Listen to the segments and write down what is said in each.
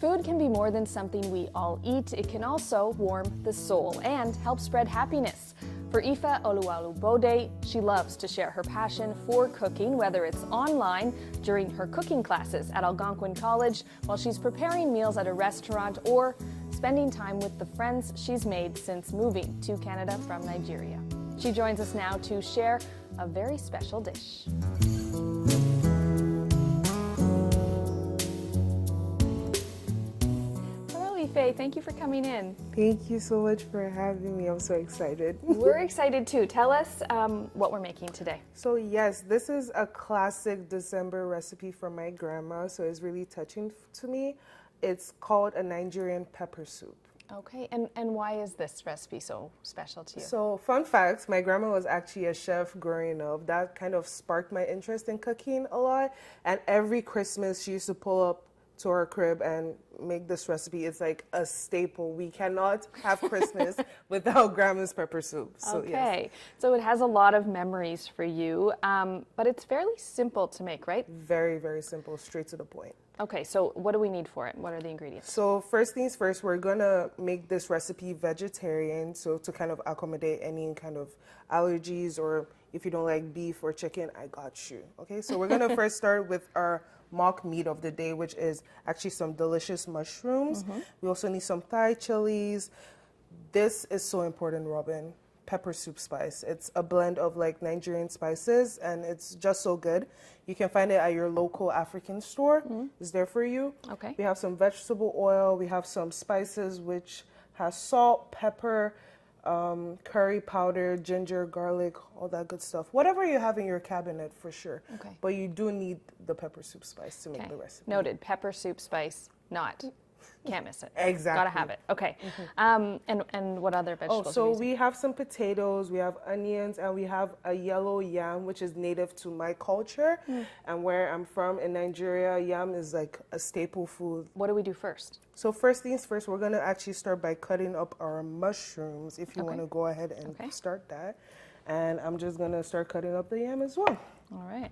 Food can be more than something we all eat. It can also warm the soul and help spread happiness. For Ifeoluwa Olubode, she loves to share her passion for cooking, whether it's online, during her cooking classes at Algonquin College, while she's preparing meals at a restaurant, or spending time with the friends she's made since moving to Canada from Nigeria. She joins us now to share a very special dish. Ife, thank you for coming in. Thank you so much for having me. I'm so excited. We're excited too. Tell us what we're making today. So yes, this is a classic December recipe from my grandma, so it's really touching to me. It's called a Nigerian pepper soup. Okay, and why is this recipe so special to you? So fun fact, my grandma was actually a chef growing up. That kind of sparked my interest in cooking a lot. And every Christmas she used to pull up to our crib and make this recipe. It's like a staple. We cannot have Christmas without grandma's pepper soup. So, okay, yes. So it has a lot of memories for you, but it's fairly simple to make, right? Very, very simple, straight to the point. Okay, so what do we need for it? What are the ingredients? So first things first, we're gonna make this recipe vegetarian, so to kind of accommodate any kind of allergies, or if you don't like beef or chicken, I got you. Okay, so we're gonna first start with our mock meat of the day, which is actually some delicious mushrooms. We also need some Thai chilies. This is so important, Robin. Pepper soup spice. It's a blend of like Nigerian spices, and it's just so good. You can find it at your local African store. It's there for you. Okay. We have some vegetable oil. We have some spices, which has salt, pepper, curry powder, ginger, garlic, all that good stuff. Whatever you have in your cabinet, for sure. Okay. But you do need the pepper soup spice to make the recipe. Noted. Pepper soup spice, not. Can't miss it. Exactly. Gotta have it. Okay. And what other vegetables? Oh, so we have some potatoes, we have onions, and we have a yellow yam, which is native to my culture. And where I'm from in Nigeria, yam is like a staple food. What do we do first? So first things first, we're gonna actually start by cutting up our mushrooms, if you wanna go ahead and start that. And I'm just gonna start cutting up the yam as well. All right.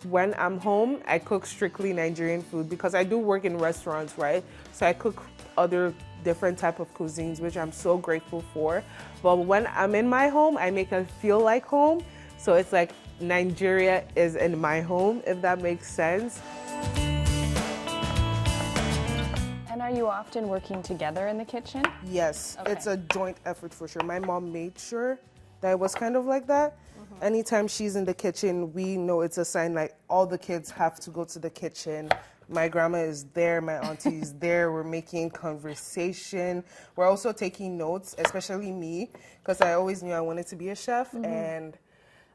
When I'm home, I cook strictly Nigerian food because I do work in restaurants, right? So I cook other different type of cuisines, which I'm so grateful for. But when I'm in my home, I make it feel like home. So it's like Nigeria is in my home, if that makes sense. And are you often working together in the kitchen? Yes, it's a joint effort for sure. My mom made sure that it was kind of like that. Anytime she's in the kitchen, we know it's a sign like all the kids have to go to the kitchen. My grandma is there, my auntie is there, we're making conversation. We're also taking notes, especially me, because I always knew I wanted to be a chef, and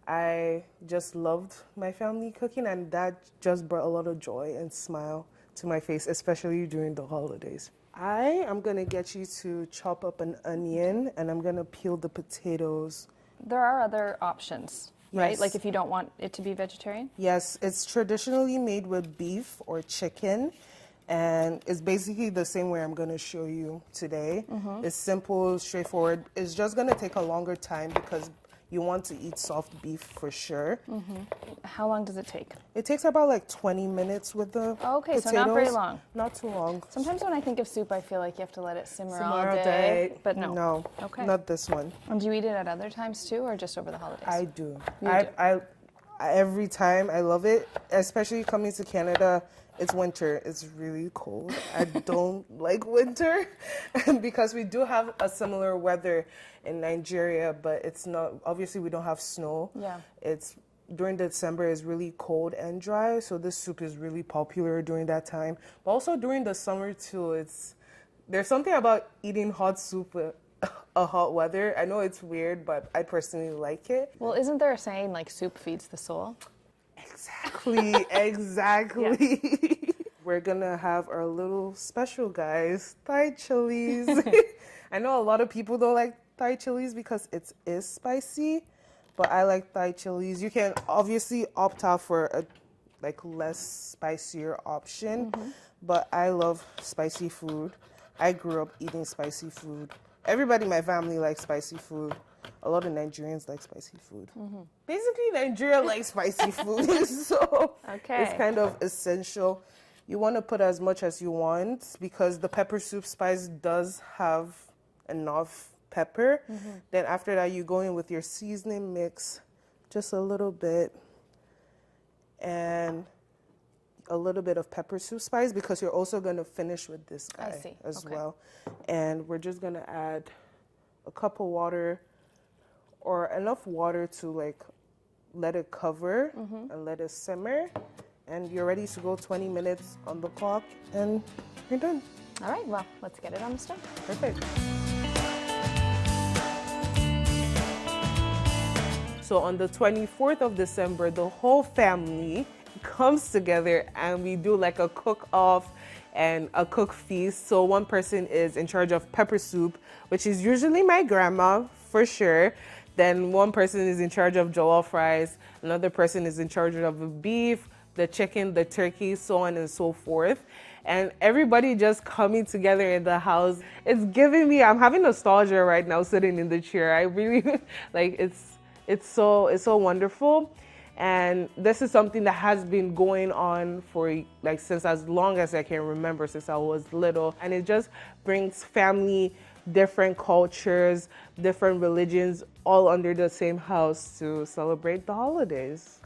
I just loved my family cooking, and that just brought a lot of joy and smile to my face, especially during the holidays. I am gonna get you to chop up an onion, and I'm gonna peel the potatoes. There are other options, right? Yes. Like if you don't want it to be vegetarian? Yes, it's traditionally made with beef or chicken, and it's basically the same way I'm going to show you today. It's simple, straightforward. It's just going to take a longer time because you want to eat soft beef for sure. How long does it take? It takes about like 20 minutes with the potatoes. So not very long. Not too long. Sometimes when I think of soup, I feel like you have to let it simmer all day. But no. No, not this one. And do you eat it at other times too, or just over the holidays? I do. Every time, I love it, especially coming to Canada. It's winter. It's really cold. I don't like winter because we do have a similar weather in Nigeria, but it's not, obviously we don't have snow. Yeah. It's during December is really cold and dry, so this soup is really popular during that time. But also during the summer too, there's something about eating hot soup a hot weather. I know it's weird, but I personally like it. Well, isn't there a saying like soup feeds the soul? Exactly, exactly. Yeah. We're gonna have our little special guys, Thai chilies. I know a lot of people don't like Thai chilies because it is spicy, but I like Thai chilies. You can obviously opt out for a less spicier option, but I love spicy food. I grew up eating spicy food. Everybody in my family likes spicy food. a lot of Nigerians like spicy food. Basically, Nigeria likes spicy food, so it's kind of essential. You want to put as much as you want because the pepper soup spice does have enough pepper. Then after that, you go in with your seasoning mix, just a little bit, and a little bit of pepper soup spice because you're also going to finish with this guy as well. And we're just going to add a cup of water or enough water to like let it cover and let it simmer. And you're ready to go 20 minutes on the clock and you're done. All right, well, let's get it on the stove. Perfect. So on the 24th of December, the whole family comes together and we do like a cook-off and a cook feast. So one person is in charge of pepper soup, which is usually my grandma for sure. Then one person is in charge of jollof rice. Another person is in charge of the beef, the chicken, the turkey, so on and so forth. And everybody just coming together in the house. It's giving me, I'm having nostalgia right now sitting in the chair. I really, like, it's so wonderful. And this is something that has been going on for like since as long as I can remember, since I was little. And it just brings family, different cultures, different religions, all under the same house to celebrate the holidays.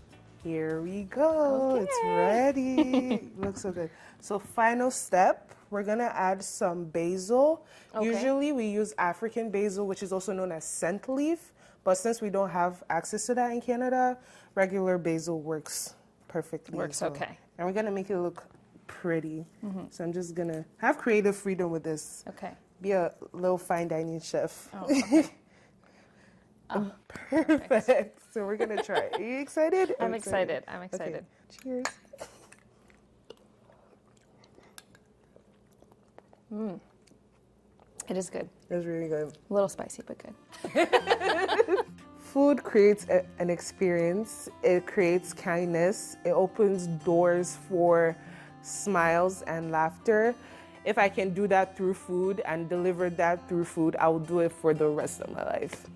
Here we go. It's ready. Looks so good. So final step, we're gonna add some basil. Usually we use African basil, which is also known as scent leaf. But since we don't have access to that in Canada, regular basil works perfectly. Okay. And we're gonna make it look pretty. So I'm just gonna have creative freedom with this. Okay. Be a little fine dining chef. Oh, okay. Perfect. So we're gonna try. Are you excited? I'm excited. I'm excited. Okay. Cheers. It is good. It's really good. A little spicy, but good. Food creates an experience. It creates kindness. It opens doors for smiles and laughter. If I can do that through food and deliver that through food, I will do it for the rest of my life.